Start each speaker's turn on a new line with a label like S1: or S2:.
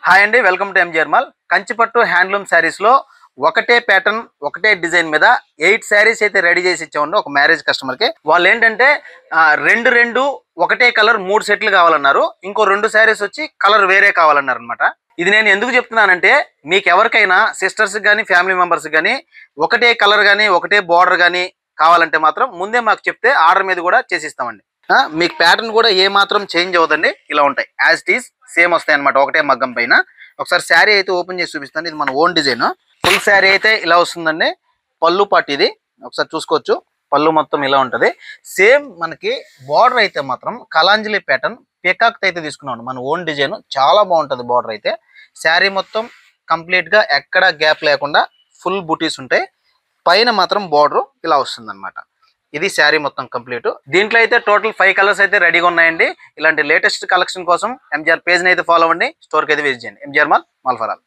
S1: Hi అండి, welcome to MGR mall. Kanchipattu handloom saris లో ఒకటే ప్యాటర్న్ ఒకటే డిజైన్ మీద 8 శారీస్ అయితే రెడీ చేసి ఇచ్చామండి ఒక మ్యారేజ్ కస్టమర్ కి. వాళ్ళు ఏంటంటే రెండు ఒకటే కలర్ 3 సెట్లు కావాలన్నారు. ఇంకో 2 శారీస్ వచ్చి కలర్ వేరే కావాలన్నారు అనమాట. ఇది నేను ఎందుకు చెప్తున్నానంటే, మీకు ఎవరికైనా సిస్టర్స్ కానీ ఫ్యామిలీ మెంబర్స్ కానీ ఒకటే కలర్ కానీ ఒకటే బార్డర్ కానీ కావాలంటే మాత్రం ముందే మాకు చెప్తే ఆర్డర్ మీద కూడా చేసిస్తామండి. మీకు ప్యాటర్న్ కూడా ఏ మాత్రం చేంజ్ అవుతుంది, ఇలా ఉంటాయి యాజ్ ఇట్ ఈస్ సేమ్ వస్తాయి అనమాట ఒకటే మగ్గం పైన. ఒకసారి శారీ అయితే ఓపెన్ చేసి చూపిస్తాను. ఇది మన ఓన్ డిజైన్. ఫుల్ శారీ అయితే ఇలా వస్తుందండి. పళ్ళు పాటు ఇది ఒకసారి చూసుకోవచ్చు. పళ్ళు మొత్తం ఇలా ఉంటది. సేమ్ మనకి బార్డర్ అయితే మాత్రం కలాంజలి ప్యాటర్న్ పికాక్ అయితే తీసుకున్నాం. మన ఓన్ డిజైన్ చాలా బాగుంటది. బార్డర్ అయితే శారీ మొత్తం కంప్లీట్ గా ఎక్కడ గ్యాప్ లేకుండా ఫుల్ బూటీస్ ఉంటాయి. పైన మాత్రం బార్డర్ ఇలా వస్తుంది అనమాట. ఇది శారీ మొత్తం కంప్లీట్. దీంట్లో అయితే టోటల్ 5 కలర్స్ అయితే రెడీగా ఉన్నాయండి. ఇలాంటి లేటెస్ట్ కలెక్షన్ కోసం ఎంజిఆర్ పేజ్ ని అయితే ఫాలో అవ్వండి. స్టోర్ కి అయితే విజిట్ చేయండి. MGR mall, mall for all.